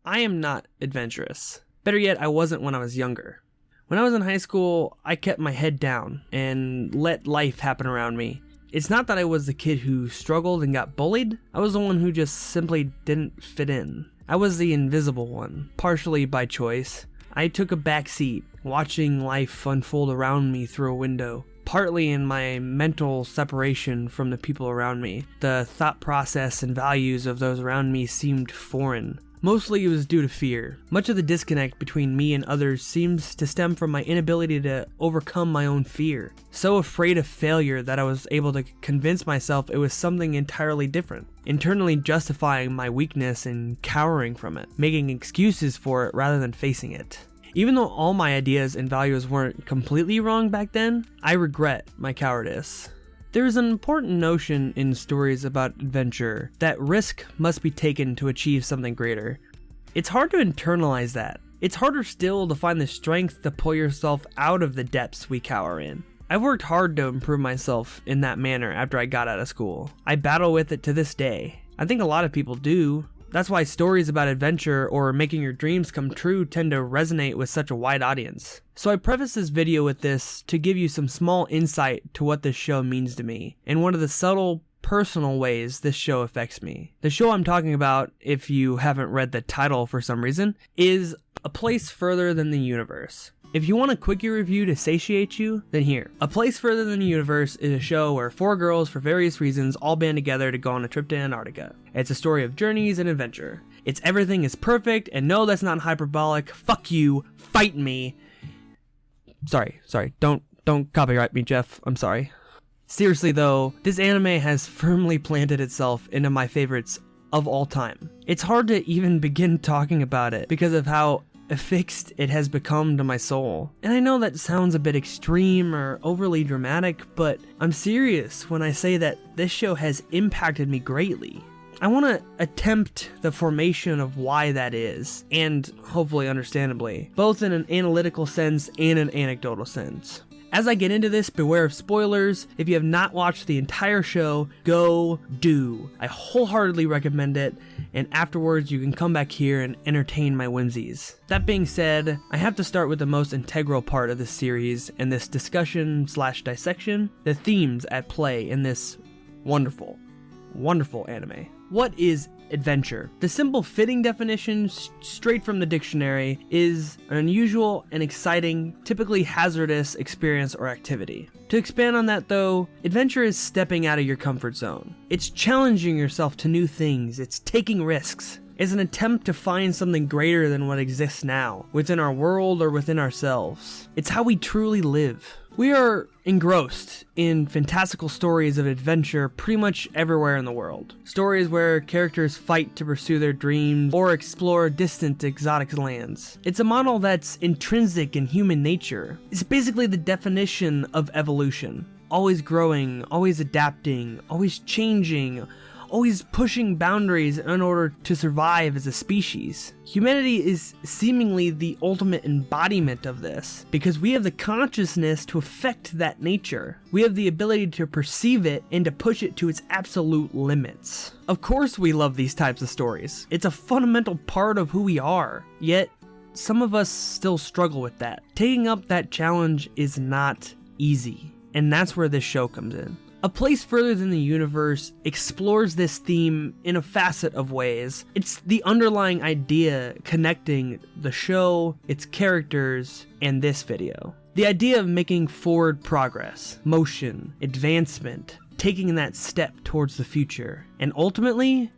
I am not adventurous. Better yet, I wasn't when I was younger. When I was in high school, I kept my head down and let life happen around me. It's not that I was the kid who struggled and got bullied. I was the one who just simply didn't fit in. I was the invisible one, partially by choice. I took a back seat, watching life unfold around me through a window. Partly in my mental separation from the people around me. The thought process and values of those around me seemed foreign. Mostly it was due to fear. Much of the disconnect between me and others seems to stem from my inability to overcome my own fear. So afraid of failure that I was able to convince myself it was something entirely different. Internally justifying my weakness and cowering from it. Making excuses for it rather than facing it. Even though all my ideas and values weren't completely wrong back then, I regret my cowardice. There is an important notion in stories about adventure that risk must be taken to achieve something greater. It's hard to internalize that. It's harder still to find the strength to pull yourself out of the depths we cower in. I've worked hard to improve myself in that manner after I got out of school. I battle with it to this day. I think a lot of people do. That's why stories about adventure or making your dreams come true tend to resonate with such a wide audience. So I preface this video with this to give you some small insight to what this show means to me, and one of the subtle, personal ways this show affects me. The show I'm talking about, if you haven't read the title for some reason, is A Place Further Than the Universe. If you want a quickie review to satiate you, then here. A Place Further Than the Universe is a show where 4 girls, for various reasons, all band together to go on a trip to Antarctica. It's a story of journeys and adventure. It's everything is perfect, and no, that's not hyperbolic. Fuck you. Fight me. Sorry. Don't copyright me, Jeff. I'm sorry. Seriously though, this anime has firmly planted itself into my favorites of all time. It's hard to even begin talking about it because of how affixed it has become to my soul. And I know that sounds a bit extreme or overly dramatic, but I'm serious when I say that this show has impacted me greatly. I want to attempt the formation of why that is, and hopefully understandably, both in an analytical sense and an anecdotal sense. As I get into this, beware of spoilers. If you have not watched the entire show, go do. I wholeheartedly recommend it, and afterwards you can come back here and entertain my whimsies. That being said, I have to start with the most integral part of this series and this discussion/dissection, the themes at play in this wonderful anime. What is adventure? The simple fitting definition, straight from the dictionary, is an unusual and exciting, typically hazardous experience or activity. To expand on that though, adventure is stepping out of your comfort zone. It's challenging yourself to new things, it's taking risks. It's an attempt to find something greater than what exists now, within our world or within ourselves. It's how we truly live. We are engrossed in fantastical stories of adventure pretty much everywhere in the world. Stories where characters fight to pursue their dreams or explore distant exotic lands. It's a model that's intrinsic in human nature. It's basically the definition of evolution. Always growing, always adapting, always changing, always pushing boundaries in order to survive as a species. Humanity is seemingly the ultimate embodiment of this, because we have the consciousness to affect that nature. We have the ability to perceive it and to push it to its absolute limits. Of course we love these types of stories. It's a fundamental part of who we are. Yet, some of us still struggle with that. Taking up that challenge is not easy, and that's where this show comes in. A Place Further Than the Universe explores this theme in a facet of ways. It's the underlying idea connecting the show, its characters, and this video. The idea of making forward progress, motion, advancement, taking that step towards the future, and ultimately,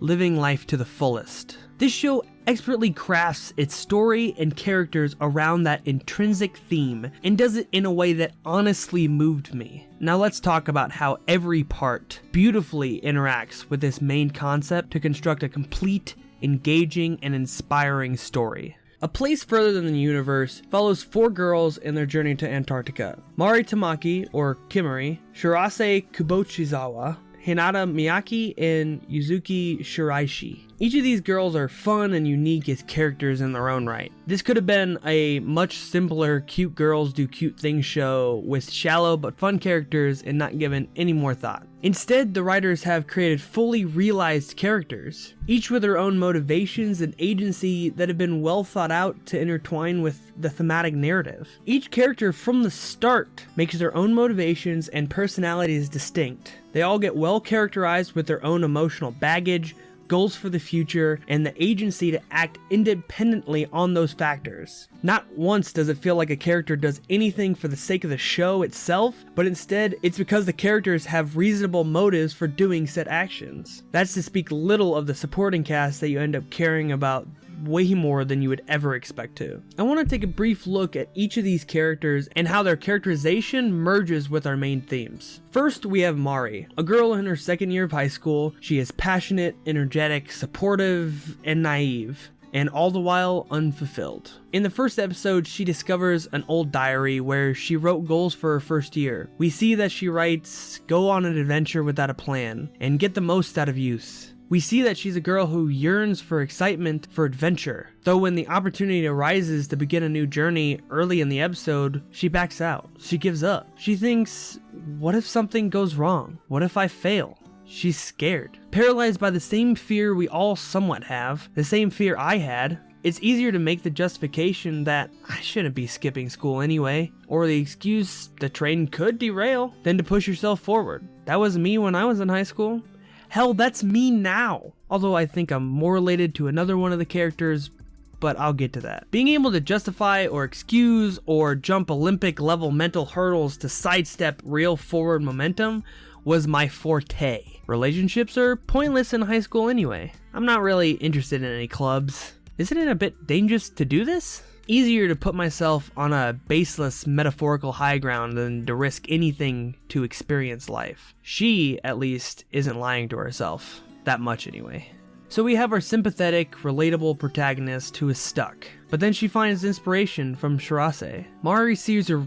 living life to the fullest. This show expertly crafts its story and characters around that intrinsic theme and does it in a way that honestly moved me. Now let's talk about how every part beautifully interacts with this main concept to construct a complete, engaging, and inspiring story. A Place Further Than the Universe follows 4 girls in their journey to Antarctica. Mari Tamaki, or Kimari, Shirase Kubochizawa, Hinata Miyaki, and Yuzuki Shiraishi. Each of these girls are fun and unique as characters in their own right. This could have been a much simpler cute girls do cute things show with shallow but fun characters and not given any more thought. Instead, the writers have created fully realized characters, each with their own motivations and agency that have been well thought out to intertwine with the thematic narrative. Each character from the start makes their own motivations and personalities distinct. They all get well characterized with their own emotional baggage, goals for the future, and the agency to act independently on those factors. Not once does it feel like a character does anything for the sake of the show itself, but instead it's because the characters have reasonable motives for doing said actions. That's to speak little of the supporting cast that you end up caring about way more than you would ever expect to. I want to take a brief look at each of these characters and how their characterization merges with our main themes. First, we have Mari, a girl in her second year of high school. She is passionate, energetic, supportive, and naive, and all the while unfulfilled. In the first episode, she discovers an old diary where she wrote goals for her first year. We see that she writes, "Go on an adventure without a plan, and get the most out of youth." We see that she's a girl who yearns for excitement, for adventure. Though when the opportunity arises to begin a new journey early in the episode, she backs out. She gives up. She thinks, what if something goes wrong? What if I fail? She's scared. Paralyzed by the same fear we all somewhat have, the same fear I had, it's easier to make the justification that I shouldn't be skipping school anyway, or the excuse the train could derail, than to push yourself forward. That was me when I was in high school. Hell, that's me now. Although I think I'm more related to another one of the characters, but I'll get to that. Being able to justify or excuse or jump Olympic level mental hurdles to sidestep real forward momentum was my forte. Relationships are pointless in high school anyway. I'm not really interested in any clubs. Isn't it a bit dangerous to do this? Easier to put myself on a baseless metaphorical high ground than to risk anything to experience life. She, at least, isn't lying to herself. That much anyway. So we have our sympathetic, relatable protagonist who is stuck. But then she finds inspiration from Shirase. Mari sees her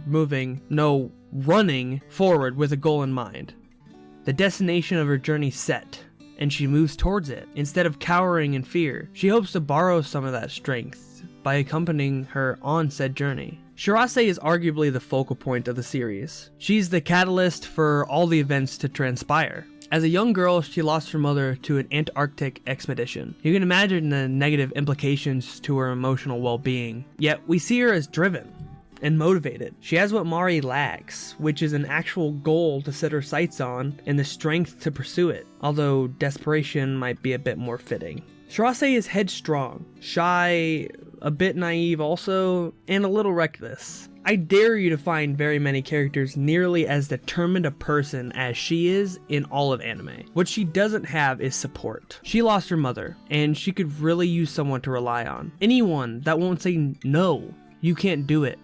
running forward with a goal in mind. The destination of her journey set, and she moves towards it. Instead of cowering in fear, she hopes to borrow some of that strength by accompanying her on said journey. Shirase is arguably the focal point of the series. She's the catalyst for all the events to transpire. As a young girl, she lost her mother to an Antarctic expedition. You can imagine the negative implications to her emotional well-being. Yet, we see her as driven and motivated. She has what Mari lacks, which is an actual goal to set her sights on and the strength to pursue it, although desperation might be a bit more fitting. Shirase is headstrong, shy, a bit naive also, and a little reckless. I dare you to find very many characters nearly as determined a person as she is in all of anime. What she doesn't have is support. She lost her mother, and she could really use someone to rely on. Anyone that won't say, no, you can't do it.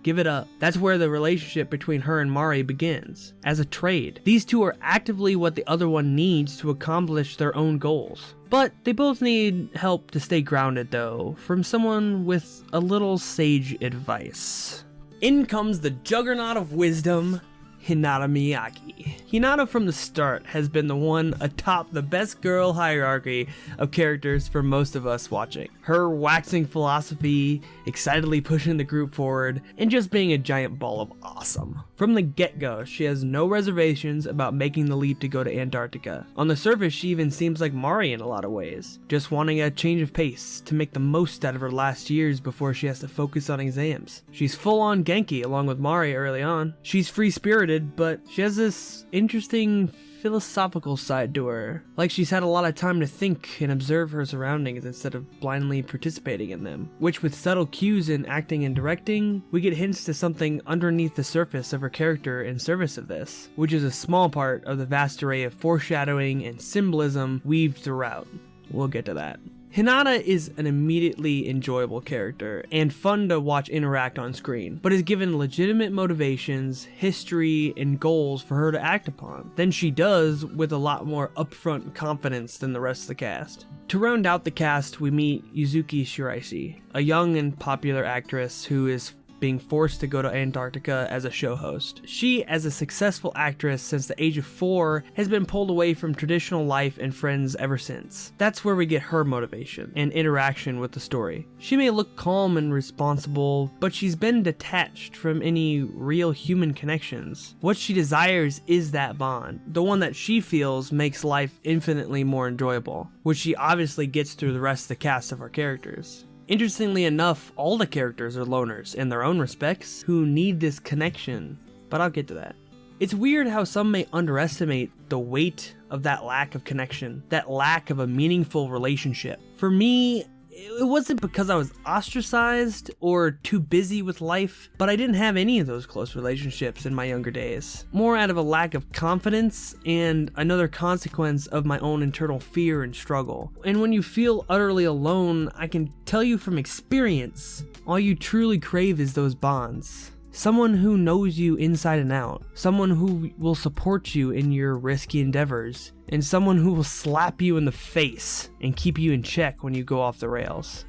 Give it up. That's where the relationship between her and Mari begins, as a trade. These two are actively what the other one needs to accomplish their own goals. But they both need help to stay grounded though, from someone with a little sage advice. In comes the juggernaut of wisdom, Hinata Miyake. Hinata from the start has been the one atop the best girl hierarchy of characters for most of us watching. Her waxing philosophy, excitedly pushing the group forward, and just being a giant ball of awesome. From the get-go, she has no reservations about making the leap to go to Antarctica. On the surface, she even seems like Mari in a lot of ways, just wanting a change of pace to make the most out of her last years before she has to focus on exams. She's full-on Genki along with Mari early on. She's free-spirited, but she has this interesting philosophical side to her. Like she's had a lot of time to think and observe her surroundings instead of blindly participating in them. Which with subtle cues in acting and directing, we get hints to something underneath the surface of her character in service of this, which is a small part of the vast array of foreshadowing and symbolism weaved throughout. We'll get to that. Hinata is an immediately enjoyable character and fun to watch interact on screen, but is given legitimate motivations, history, and goals for her to act upon than she does, with a lot more upfront confidence than the rest of the cast. To round out the cast, we meet Yuzuki Shiraishi, a young and popular actress who is being forced to go to Antarctica as a show host. She, as a successful actress since the age of 4, has been pulled away from traditional life and friends ever since. That's where we get her motivation and interaction with the story. She may look calm and responsible, but she's been detached from any real human connections. What she desires is that bond, the one that she feels makes life infinitely more enjoyable, which she obviously gets through the rest of the cast of our characters. Interestingly enough, all the characters are loners in their own respects who need this connection, but I'll get to that. It's weird how some may underestimate the weight of that lack of connection, that lack of a meaningful relationship. For me, it wasn't because I was ostracized or too busy with life, but I didn't have any of those close relationships in my younger days. More out of a lack of confidence and another consequence of my own internal fear and struggle. And when you feel utterly alone, I can tell you from experience, all you truly crave is those bonds. Someone who knows you inside and out, someone who will support you in your risky endeavors, and someone who will slap you in the face and keep you in check when you go off the rails.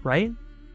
Right?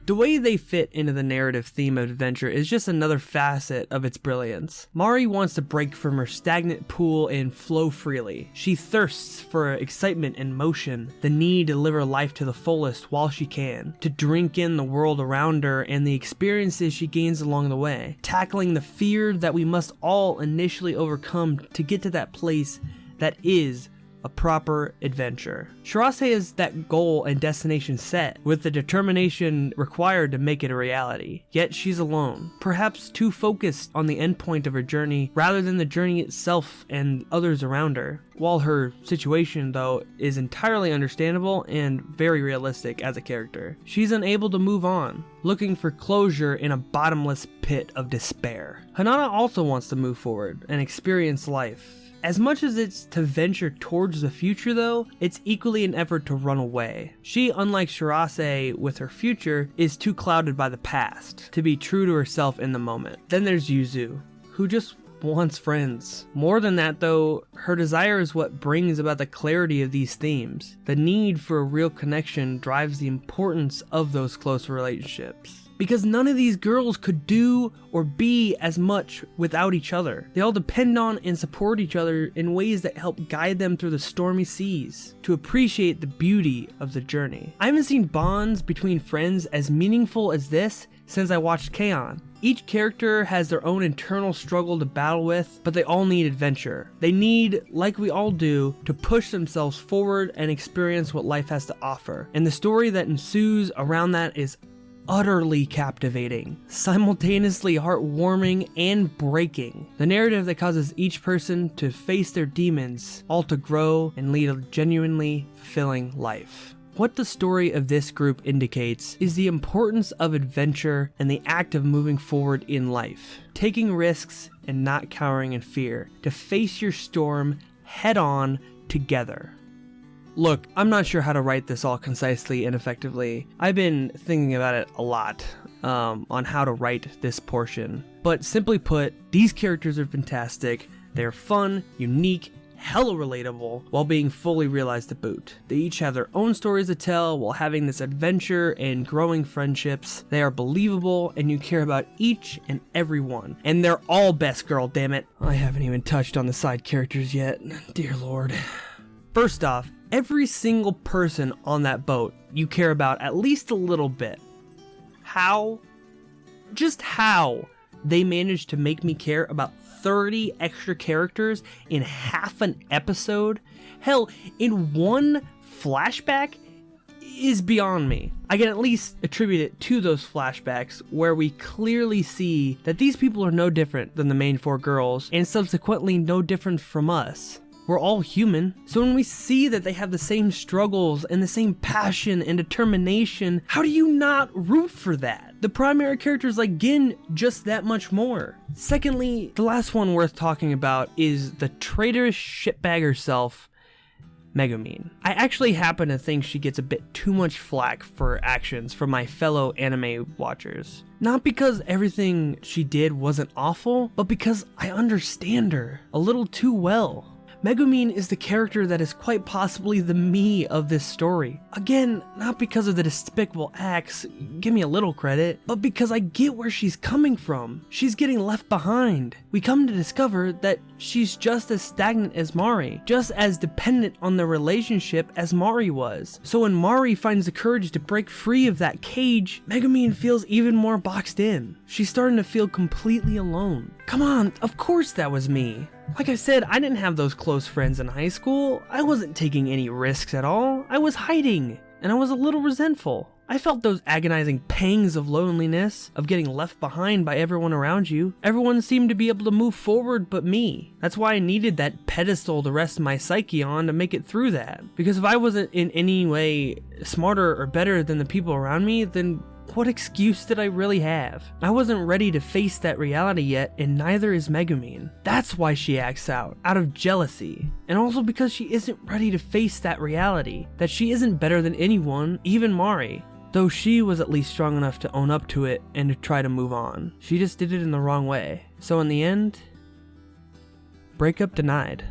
The way they fit into the narrative theme of adventure is just another facet of its brilliance. Mari wants to break from her stagnant pool and flow freely. She thirsts for excitement and motion, the need to live her life to the fullest while she can, to drink in the world around her and the experiences she gains along the way, tackling the fear that we must all initially overcome to get to that place that is a proper adventure. Shirase has that goal and destination set, with the determination required to make it a reality. Yet she's alone, perhaps too focused on the endpoint of her journey rather than the journey itself and others around her. While her situation, though, is entirely understandable and very realistic as a character, she's unable to move on, looking for closure in a bottomless pit of despair. Hanana also wants to move forward and experience life. As much as it's to venture towards the future though, it's equally an effort to run away. She, unlike Shirase with her future, is too clouded by the past to be true to herself in the moment. Then there's Yuzu, who just wants friends. More than that though, her desire is what brings about the clarity of these themes. The need for a real connection drives the importance of those close relationships. Because none of these girls could do or be as much without each other. They all depend on and support each other in ways that help guide them through the stormy seas, to appreciate the beauty of the journey. I haven't seen bonds between friends as meaningful as this since I watched K-On! Each character has their own internal struggle to battle with, but they all need adventure. They need, like we all do, to push themselves forward and experience what life has to offer. And the story that ensues around that is utterly captivating, simultaneously heartwarming and breaking. The narrative that causes each person to face their demons, all to grow and lead a genuinely fulfilling life. What the story of this group indicates is the importance of adventure and the act of moving forward in life, taking risks and not cowering in fear, to face your storm head on together. Look, I'm not sure how to write this all concisely and effectively. I've been thinking about it a lot on how to write this portion. But simply put, these characters are fantastic. They're fun, unique, hella relatable, while being fully realized to boot. They each have their own stories to tell while having this adventure and growing friendships. They are believable and you care about each and every one. And they're all best girl, damn it. I haven't even touched on the side characters yet. Dear Lord. First off, every single person on that boat you care about at least a little bit. How? Just how they managed to make me care about 30 extra characters in half an episode? Hell, in one flashback is beyond me. I can at least attribute it to those flashbacks where we clearly see that these people are no different than the main 4 girls and subsequently no different from us. We're all human, so when we see that they have the same struggles and the same passion and determination, how do you not root for that? The primary characters like Gin just that much more. Secondly, the last one worth talking about is the traitorous shitbag herself, Megumin. I actually happen to think she gets a bit too much flack for actions from my fellow anime watchers. Not because everything she did wasn't awful, but because I understand her a little too well. Megumin is the character that is quite possibly the me of this story. Again, not because of the despicable acts, give me a little credit, but because I get where she's coming from. She's getting left behind. We come to discover that she's just as stagnant as Mari, just as dependent on the relationship as Mari was. So when Mari finds the courage to break free of that cage, Megumin feels even more boxed in. She's starting to feel completely alone. Come on, of course that was me. Like I said, I didn't have those close friends in high school. I wasn't taking any risks at all. I was hiding, and I was a little resentful. I felt those agonizing pangs of loneliness, of getting left behind by everyone around you. Everyone seemed to be able to move forward but me. That's why I needed that pedestal to rest my psyche on to make it through that. Because if I wasn't in any way smarter or better than the people around me, then what excuse did I really have? I wasn't ready to face that reality yet, and neither is Megumin. That's why she acts out of jealousy. And also because she isn't ready to face that reality, that she isn't better than anyone, even Mari. Though she was at least strong enough to own up to it and to try to move on. She just did it in the wrong way. So in the end, breakup denied.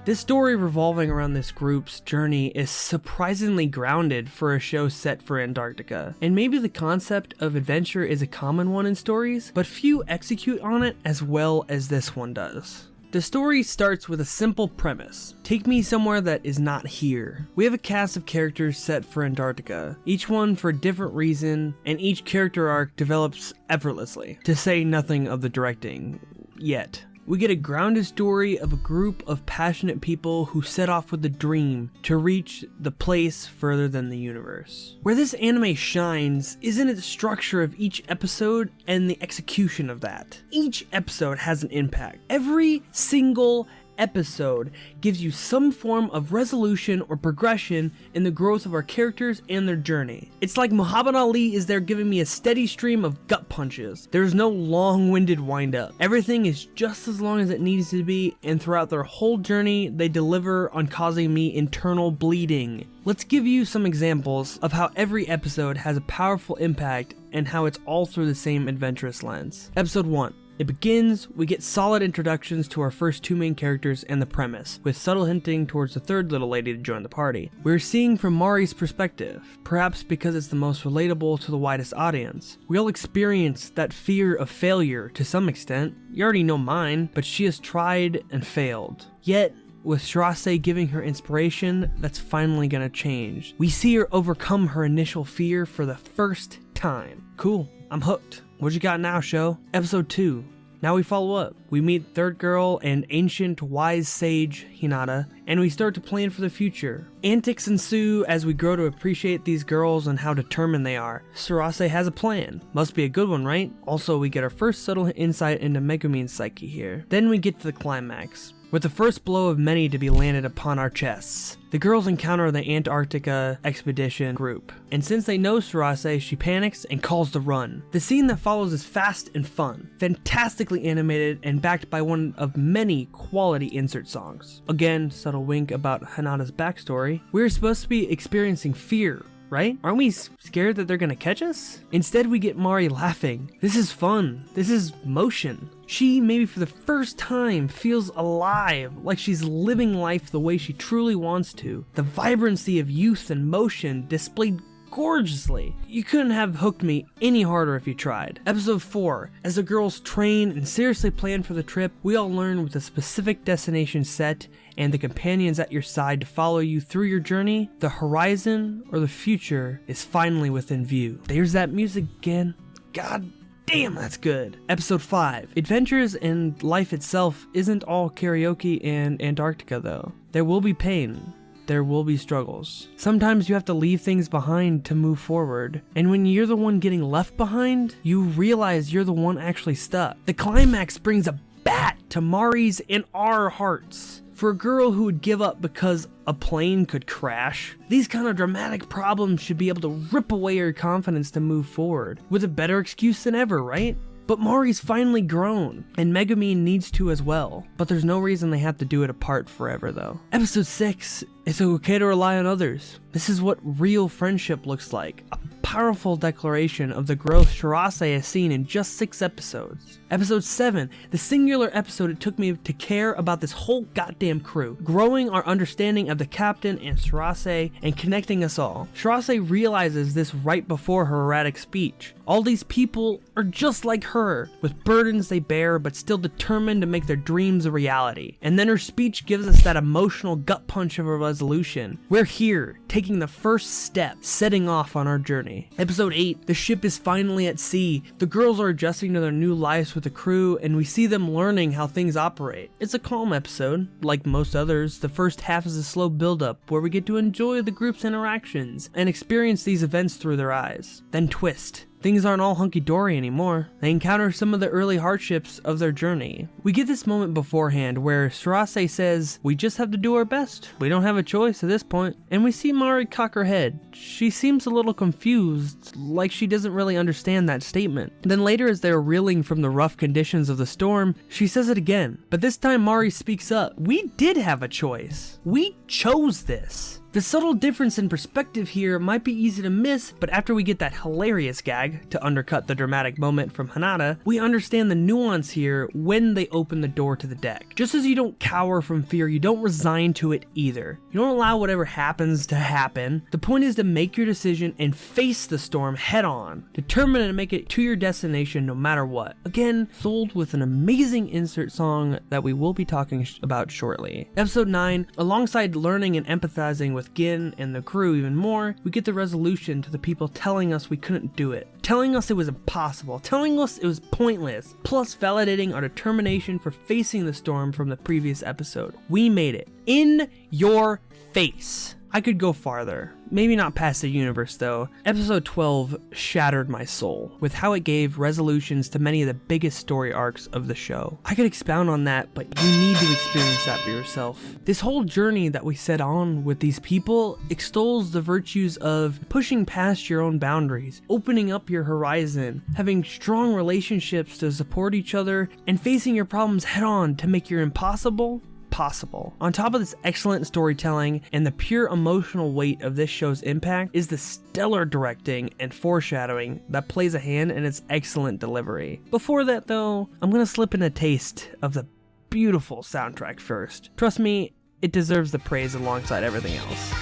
This story revolving around this group's journey is surprisingly grounded for a show set for Antarctica. And maybe the concept of adventure is a common one in stories, but few execute on it as well as this one does. The story starts with a simple premise. Take me somewhere that is not here. We have a cast of characters set for Antarctica, each one for a different reason, and each character arc develops effortlessly, to say nothing of the directing, yet. We get a grounded story of a group of passionate people who set off with a dream to reach the place further than the universe. Where this anime shines is in its structure of each episode and the execution of that. Each episode has an impact. Every single episode gives you some form of resolution or progression in the growth of our characters and their journey. It's like Muhammad Ali is there giving me a steady stream of gut punches. There's no long-winded wind-up. Everything is just as long as it needs to be, and throughout their whole journey, they deliver on causing me internal bleeding. Let's give you some examples of how every episode has a powerful impact and how it's all through the same adventurous lens. Episode 1. It begins, we get solid introductions to our first two main characters and the premise, with subtle hinting towards the third little lady to join the party. We're seeing from Mari's perspective, perhaps because it's the most relatable to the widest audience. We all experience that fear of failure to some extent. You already know mine, but she has tried and failed. Yet, with Sora giving her inspiration, that's finally gonna change. We see her overcome her initial fear for the first time. Cool, I'm hooked. What you got now, show? Episode 2. Now we follow up. We meet Third Girl and ancient wise sage Hinata, and we start to plan for the future. Antics ensue as we grow to appreciate these girls and how determined they are. Sora has a plan. Must be a good one, right? Also, we get our first subtle insight into Megumin's psyche here. Then we get to the climax, with the first blow of many to be landed upon our chests. The girls encounter the Antarctica expedition group, and since they know Sora, she panics and calls to run. The scene that follows is fast and fun, fantastically animated and backed by one of many quality insert songs. Again, subtle wink about Hinata's backstory. We're supposed to be experiencing fear, right? Aren't we scared that they're gonna catch us? Instead, we get Mari laughing. This is fun. This is motion. She, maybe for the first time, feels alive, like she's living life the way she truly wants to. The vibrancy of youth and motion displayed gorgeously. You couldn't have hooked me any harder if you tried. Episode 4. As the girls train and seriously plan for the trip, we all learn with a specific destination set and the companions at your side to follow you through your journey, the horizon or the future is finally within view. There's that music again. God damn, that's good. Episode 5. Adventures and life itself isn't all karaoke and Antarctica though. There will be pain. There will be struggles. Sometimes you have to leave things behind to move forward. And when you're the one getting left behind, you realize you're the one actually stuck. The climax brings a bat to Mari's and our hearts. For a girl who would give up because a plane could crash, these kind of dramatic problems should be able to rip away her confidence to move forward, with a better excuse than ever, right? But Mari's finally grown, and Megumin needs to as well. But there's no reason they have to do it apart forever though. Episode 6, it's okay to rely on others. This is what real friendship looks like. A powerful declaration of the growth Shirase has seen in just 6 episodes. Episode 7, the singular episode it took me to care about this whole goddamn crew, growing our understanding of the captain and Shirase and connecting us all. Shirase realizes this right before her erratic speech. All these people are just like her, with burdens they bear but still determined to make their dreams a reality. And then her speech gives us that emotional gut punch of a resolution. We're here, taking the first step, setting off on our journey. Episode 8, the ship is finally at sea. The girls are adjusting to their new lives with the crew, and we see them learning how things operate. It's a calm episode. Like most others, the first half is a slow build-up where we get to enjoy the group's interactions and experience these events through their eyes. Then twist. Things aren't all hunky-dory anymore. They encounter some of the early hardships of their journey. We get this moment beforehand where Shirase says, "We just have to do our best. We don't have a choice at this point." And we see Mari cock her head. She seems a little confused, like she doesn't really understand that statement. Then later, as they're reeling from the rough conditions of the storm, she says it again. But this time Mari speaks up. We did have a choice. We chose this. The subtle difference in perspective here might be easy to miss, but after we get that hilarious gag to undercut the dramatic moment from Hinata, we understand the nuance here when they open the door to the deck. Just as you don't cower from fear, you don't resign to it either. You don't allow whatever happens to happen. The point is to make your decision and face the storm head on, determined to make it to your destination no matter what. Again, sold with an amazing insert song that we will be talking about shortly. Episode 9, alongside learning and empathizing with Gin and the crew even more, we get the resolution to the people telling us we couldn't do it, telling us it was impossible, telling us it was pointless, plus validating our determination for facing the storm from the previous episode. We made it. In your face. I could go farther. Maybe not past the universe though. Episode 12 shattered my soul with how it gave resolutions to many of the biggest story arcs of the show. I could expound on that, but you need to experience that for yourself. This whole journey that we set on with these people extols the virtues of pushing past your own boundaries, opening up your horizon, having strong relationships to support each other, and facing your problems head on to make your impossible possible. On top of this excellent storytelling and the pure emotional weight of this show's impact is the stellar directing and foreshadowing that plays a hand in its excellent delivery. Before that though, I'm gonna slip in a taste of the beautiful soundtrack first. Trust me, it deserves the praise alongside everything else.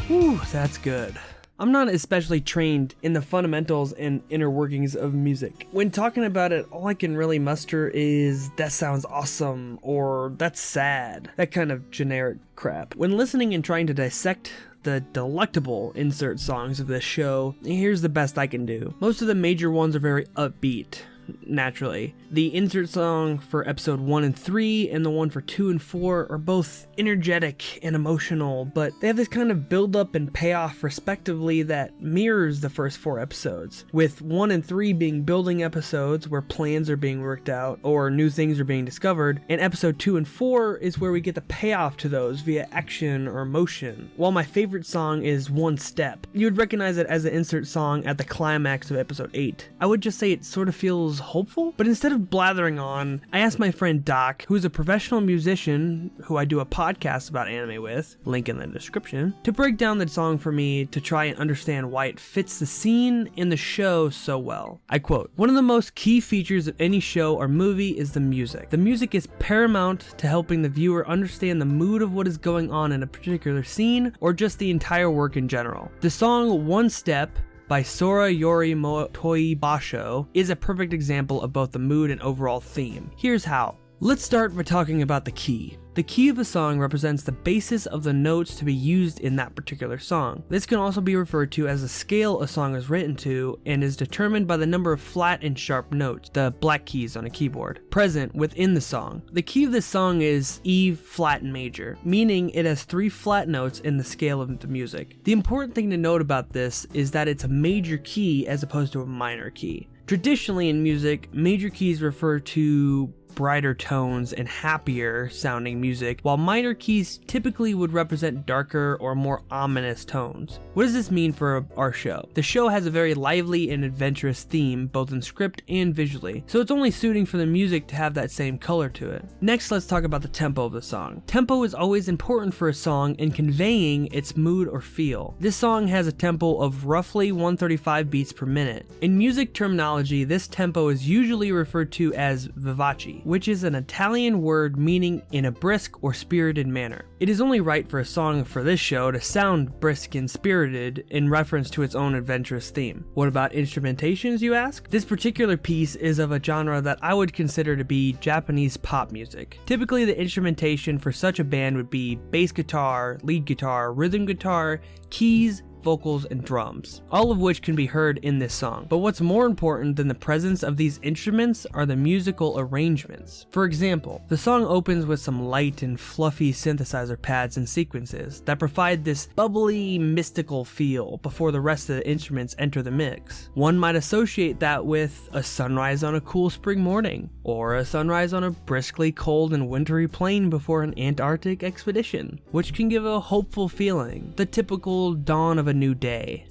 Whew, that's good. I'm not especially trained in the fundamentals and inner workings of music. When talking about it, all I can really muster is, "That sounds awesome," or "That's sad," that kind of generic crap. When listening and trying to dissect the delectable insert songs of this show, here's the best I can do. Most of the major ones are very upbeat. Naturally. The insert song for episode 1 and 3 and the one for 2 and 4 are both energetic and emotional, but they have this kind of build up and payoff respectively that mirrors the first 4 episodes, with 1 and 3 being building episodes where plans are being worked out or new things are being discovered, and episode 2 and 4 is where we get the payoff to those via action or emotion. While my favorite song is One Step, you would recognize it as the insert song at the climax of episode 8. I would just say it sort of feels hopeful, but instead of blathering on, I asked my friend Doc, who's a professional musician who I do a podcast about anime with, link in the description, to break down the song for me to try and understand why it fits the scene in the show so well. I quote, "One of the most key features of any show or movie is the music. The music is paramount to helping the viewer understand the mood of what is going on in a particular scene or just the entire work in general. The song One Step by Sora, Yori, Toi Basho is a perfect example of both the mood and overall theme. Here's how. Let's start by talking about the key. The key of a song represents the basis of the notes to be used in that particular song. This can also be referred to as the scale a song is written to and is determined by the number of flat and sharp notes, the black keys on a keyboard, present within the song. The key of this song is E flat major, meaning it has 3 flat notes in the scale of the music. The important thing to note about this is that it's a major key as opposed to a minor key. Traditionally in music, major keys refer to brighter tones and happier sounding music, while minor keys typically would represent darker or more ominous tones. What does this mean for our show? The show has a very lively and adventurous theme, both in script and visually, so it's only suiting for the music to have that same color to it. Next, let's talk about the tempo of the song. Tempo is always important for a song in conveying its mood or feel. This song has a tempo of roughly 135 beats per minute. In music terminology, this tempo is usually referred to as vivace, which is an Italian word meaning in a brisk or spirited manner. It is only right for a song for this show to sound brisk and spirited in reference to its own adventurous theme. What about instrumentations, you ask? This particular piece is of a genre that I would consider to be Japanese pop music. Typically, the instrumentation for such a band would be bass guitar, lead guitar, rhythm guitar, keys, vocals, and drums, all of which can be heard in this song. But what's more important than the presence of these instruments are the musical arrangements. For example, the song opens with some light and fluffy synthesizer pads and sequences that provide this bubbly, mystical feel before the rest of the instruments enter the mix. One might associate that with a sunrise on a cool spring morning, or a sunrise on a briskly cold and wintry plain before an Antarctic expedition, which can give a hopeful feeling, the typical dawn of a new day.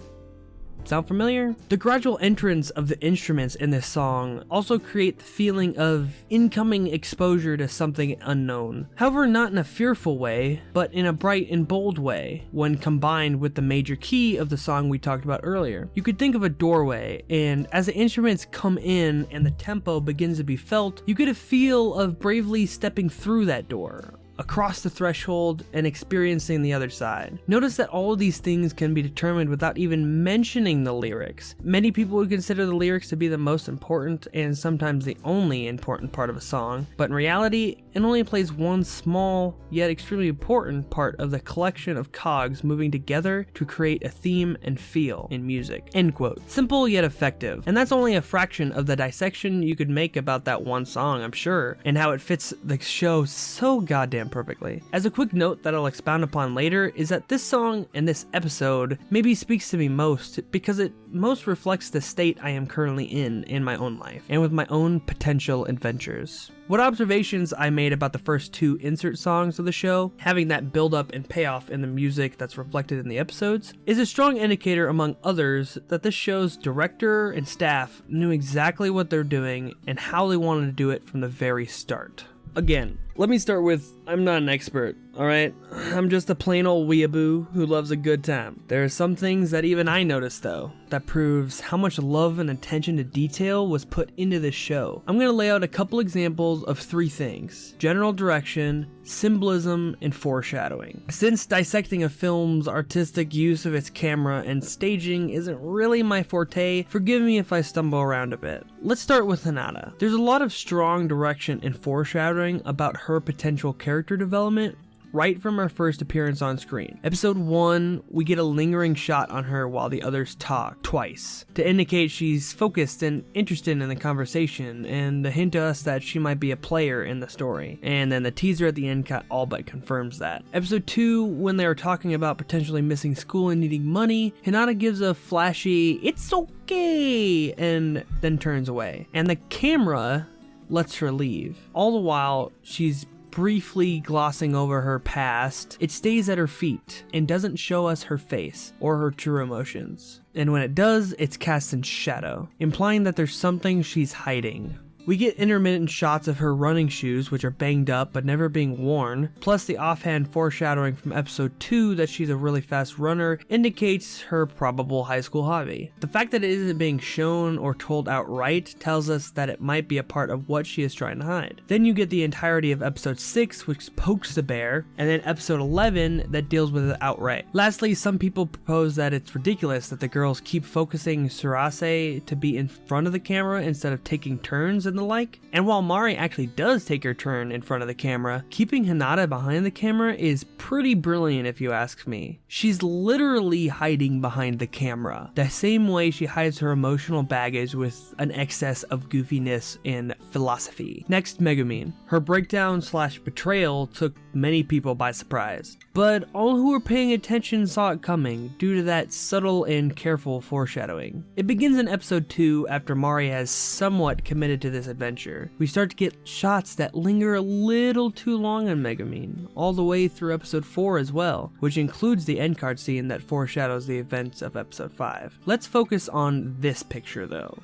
Sound familiar? The gradual entrance of the instruments in this song also create the feeling of incoming exposure to something unknown. However, not in a fearful way, but in a bright and bold way when combined with the major key of the song we talked about earlier. You could think of a doorway, and as the instruments come in and the tempo begins to be felt, you get a feel of bravely stepping through that door, across the threshold, and experiencing the other side. Notice that all of these things can be determined without even mentioning the lyrics. Many people would consider the lyrics to be the most important and sometimes the only important part of a song, but in reality, it only plays one small yet extremely important part of the collection of cogs moving together to create a theme and feel in music. End quote. Simple yet effective, and that's only a fraction of the dissection you could make about that one song, I'm sure, and how it fits the show so goddamn perfectly. As a quick note that I'll expound upon later is that this song and this episode maybe speaks to me most because it most reflects the state I am currently in my own life and with my own potential adventures. What observations I made about the first two insert songs of the show, having that build up and payoff in the music that's reflected in the episodes, is a strong indicator among others that this show's director and staff knew exactly what they're doing and how they wanted to do it from the very start. Again, let me start with, I'm not an expert, alright? I'm just a plain old weeaboo who loves a good time. There are some things that even I noticed though, that proves how much love and attention to detail was put into this show. I'm gonna lay out a couple examples of three things: general direction, symbolism, and foreshadowing. Since dissecting a film's artistic use of its camera and staging isn't really my forte, forgive me if I stumble around a bit. Let's start with Hinata. There's a lot of strong direction and foreshadowing about her potential character development right from her first appearance on screen. Episode 1, we get a lingering shot on her while the others talk twice to indicate she's focused and interested in the conversation, and the hint to us that she might be a player in the story. And then the teaser at the end all but confirms that. Episode 2, when they are talking about potentially missing school and needing money, Hinata gives a flashy "it's okay" and then turns away. And the camera lets her leave. All the while, she's briefly glossing over her past. It stays at her feet and doesn't show us her face or her true emotions. And when it does, it's cast in shadow, implying that there's something she's hiding. We get intermittent shots of her running shoes, which are banged up but never being worn, plus the offhand foreshadowing from episode 2 that she's a really fast runner indicates her probable high school hobby. The fact that it isn't being shown or told outright tells us that it might be a part of what she is trying to hide. Then you get the entirety of episode 6, which pokes the bear, and then episode 11 that deals with it outright. Lastly, some people propose that it's ridiculous that the girls keep focusing Surase to be in front of the camera instead of taking turns and the like. And while Mari actually does take her turn in front of the camera, keeping Hinata behind the camera is pretty brilliant if you ask me. She's literally hiding behind the camera, the same way she hides her emotional baggage with an excess of goofiness and philosophy. Next, Megumin. Her breakdown / betrayal took many people by surprise. But all who were paying attention saw it coming due to that subtle and careful foreshadowing. It begins in episode 2 after Mari has somewhat committed to this adventure. We start to get shots that linger a little too long on Megumin, all the way through episode 4 as well, which includes the end card scene that foreshadows the events of episode 5. Let's focus on this picture though.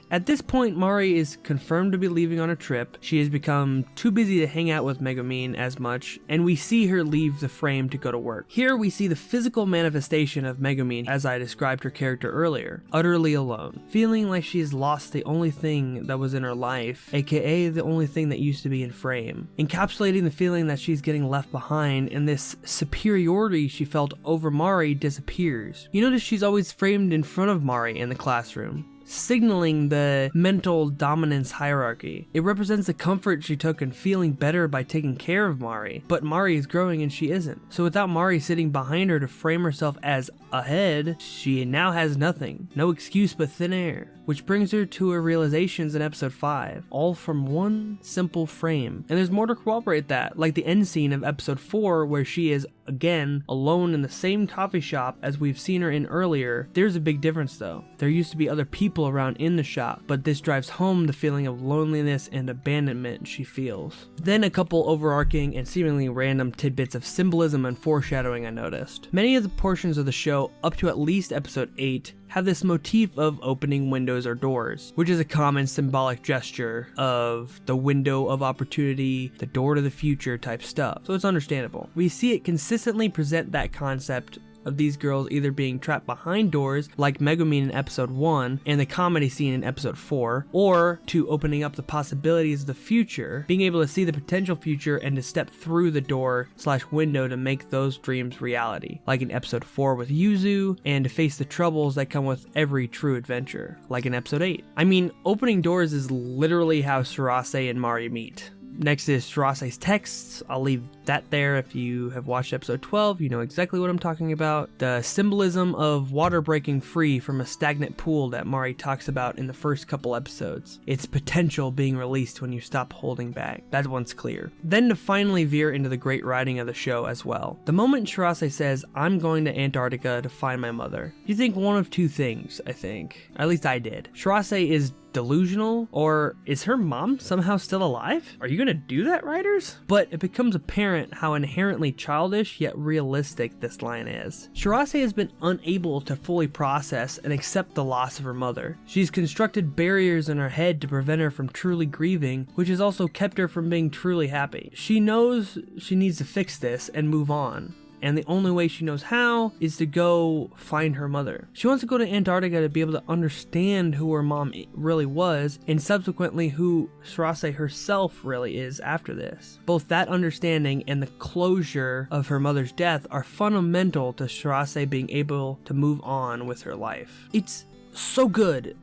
At this point, Mari is confirmed to be leaving on a trip. She has become too busy to hang out with Megumin as much, and we see her leave the frame to go to work. Here we see the physical manifestation of Megumin as I described her character earlier, utterly alone, feeling like she has lost the only thing that was in her life, aka the only thing that used to be in frame, encapsulating the feeling that she's getting left behind, and this superiority she felt over Mari disappears. You notice she's always framed in front of Mari in the classroom, signaling the mental dominance hierarchy. It represents the comfort she took in feeling better by taking care of Mari, but Mari is growing and she isn't. So without Mari sitting behind her to frame herself as ahead, she now has nothing, no excuse but thin air, which brings her to her realizations in episode 5, all from one simple frame. And there's more to corroborate that, like the end scene of episode 4 where she is again alone in the same coffee shop as we've seen her in earlier. There's a big difference though. There used to be other people around in the shop, but this drives home the feeling of loneliness and abandonment she feels. Then a couple overarching and seemingly random tidbits of symbolism and foreshadowing I noticed. Many of the portions of the show up to at least episode 8 have this motif of opening windows or doors, which is a common symbolic gesture of the window of opportunity, the door to the future type stuff, so it's understandable. We see it consistently present that concept of these girls either being trapped behind doors like Megumin in episode 1 and the comedy scene in episode 4, or to opening up the possibilities of the future, being able to see the potential future and to step through the door / window to make those dreams reality, like in episode 4 with Yuzu, and to face the troubles that come with every true adventure, like in episode 8. I mean, opening doors is literally how Surase and Mari meet. Next is Surase's texts. I'll leave that there. If you have watched episode 12, you know exactly what I'm talking about. The symbolism of water breaking free from a stagnant pool that Mari talks about in the first couple episodes. Its potential being released when you stop holding back. That one's clear. Then to finally veer into the great writing of the show as well. The moment Surase says, "I'm going to Antarctica to find my mother," you think one of two things, I think. At least I did. Surase is delusional, or is her mom somehow still alive? Are you gonna do that, writers? But it becomes apparent how inherently childish yet realistic this line is. Surase has been unable to fully process and accept the loss of her mother. She's constructed barriers in her head to prevent her from truly grieving, which has also kept her from being truly happy. She knows she needs to fix this and move on, and the only way she knows how is to go find her mother. She wants to go to Antarctica to be able to understand who her mom really was, and subsequently who Surase herself really is after this. Both that understanding and the closure of her mother's death are fundamental to Surase being able to move on with her life. It's so good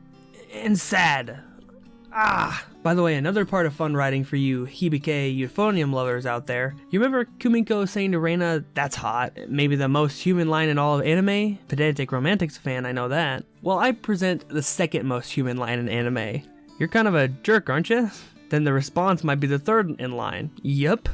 and sad. By the way, another part of fun writing for you Hibike euphonium lovers out there. You remember Kumiko saying to Reina, "That's hot," maybe the most human line in all of anime? Pedantic Romantics fan, I know that. Well, I present the second most human line in anime. "You're kind of a jerk, aren't you?" Then the response might be the third in line. Yup.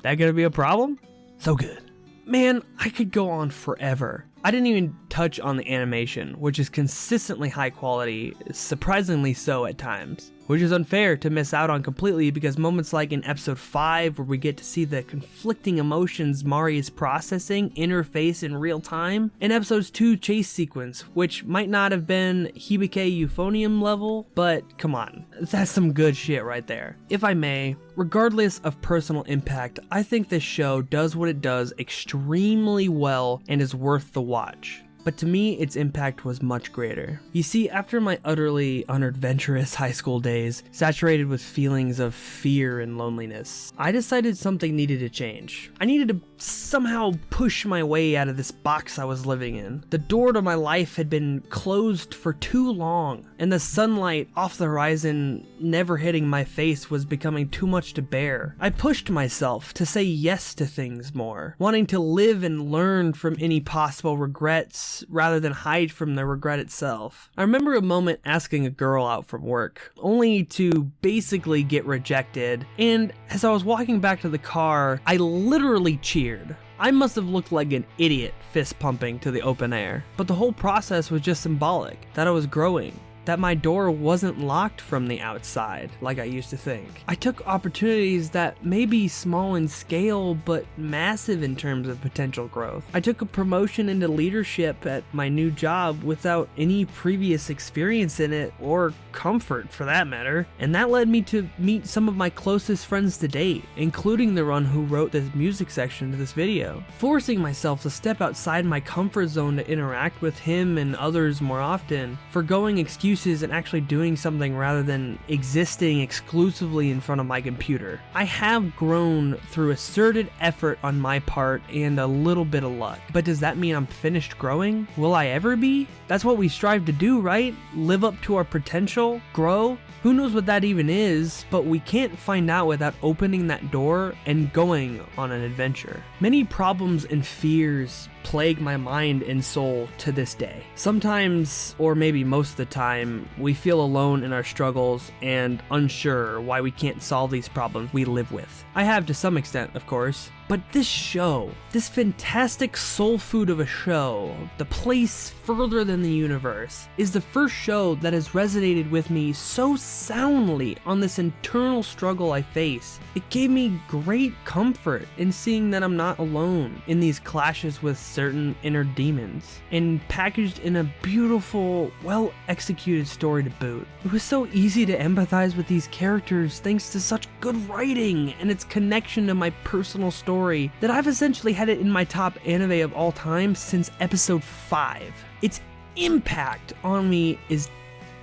That gonna be a problem? So good. Man, I could go on forever. I didn't even touch on the animation, which is consistently high quality, surprisingly so at times, which is unfair to miss out on completely because moments like in episode 5 where we get to see the conflicting emotions Mari is processing in her face in real time, and episode's 2 chase sequence, which might not have been Hibike euphonium level, but come on, that's some good shit right there. If I may, regardless of personal impact, I think this show does what it does extremely well and is worth the watch. But to me, its impact was much greater. You see, after my utterly unadventurous high school days, saturated with feelings of fear and loneliness, I decided something needed to change. I needed to somehow push my way out of this box I was living in. The door to my life had been closed for too long, and the sunlight off the horizon never hitting my face was becoming too much to bear. I pushed myself to say yes to things more, wanting to live and learn from any possible regrets regrets rather than hide from the regret itself. I remember a moment asking a girl out from work, only to basically get rejected, and as I was walking back to the car, I literally cheered. I must have looked like an idiot fist pumping to the open air, but the whole process was just symbolic, that I was growing. That my door wasn't locked from the outside like I used to think. I took opportunities that may be small in scale but massive in terms of potential growth. I took a promotion into leadership at my new job without any previous experience in it, or comfort for that matter, and that led me to meet some of my closest friends to date, including the one who wrote this music section to this video. Forcing myself to step outside my comfort zone to interact with him and others more often, forgoing excuses and actually doing something rather than existing exclusively in front of my computer. I have grown through asserted effort on my part and a little bit of luck. But does that mean I'm finished growing? Will I ever be? That's what we strive to do, right? Live up to our potential? Grow? Who knows what that even is, but we can't find out without opening that door and going on an adventure. Many problems and fears plague my mind and soul to this day. Sometimes, or maybe most of the time, we feel alone in our struggles and unsure why we can't solve these problems we live with. I have to some extent, of course. But this show, this fantastic soul food of a show, the place further than the universe, is the first show that has resonated with me so soundly on this internal struggle I face. It gave me great comfort in seeing that I'm not alone in these clashes with certain inner demons, and packaged in a beautiful, well-executed story to boot. It was so easy to empathize with these characters thanks to such good writing and its connection to my personal story that I've essentially had it in my top anime of all time since episode 5. Its impact on me is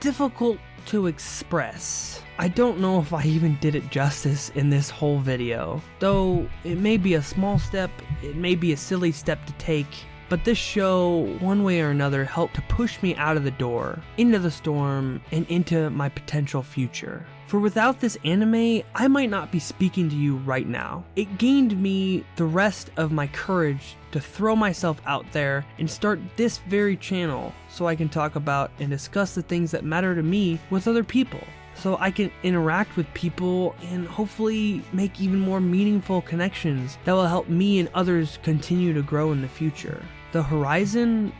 difficult to express. I don't know if I even did it justice in this whole video, though it may be a small step, it may be a silly step to take, but this show, one way or another, helped to push me out of the door, into the storm, and into my potential future. For without this anime, I might not be speaking to you right now. It gained me the rest of my courage to throw myself out there and start this very channel so I can talk about and discuss the things that matter to me with other people. So I can interact with people and hopefully make even more meaningful connections that will help me and others continue to grow in the future. The horizon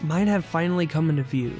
might have finally come into view.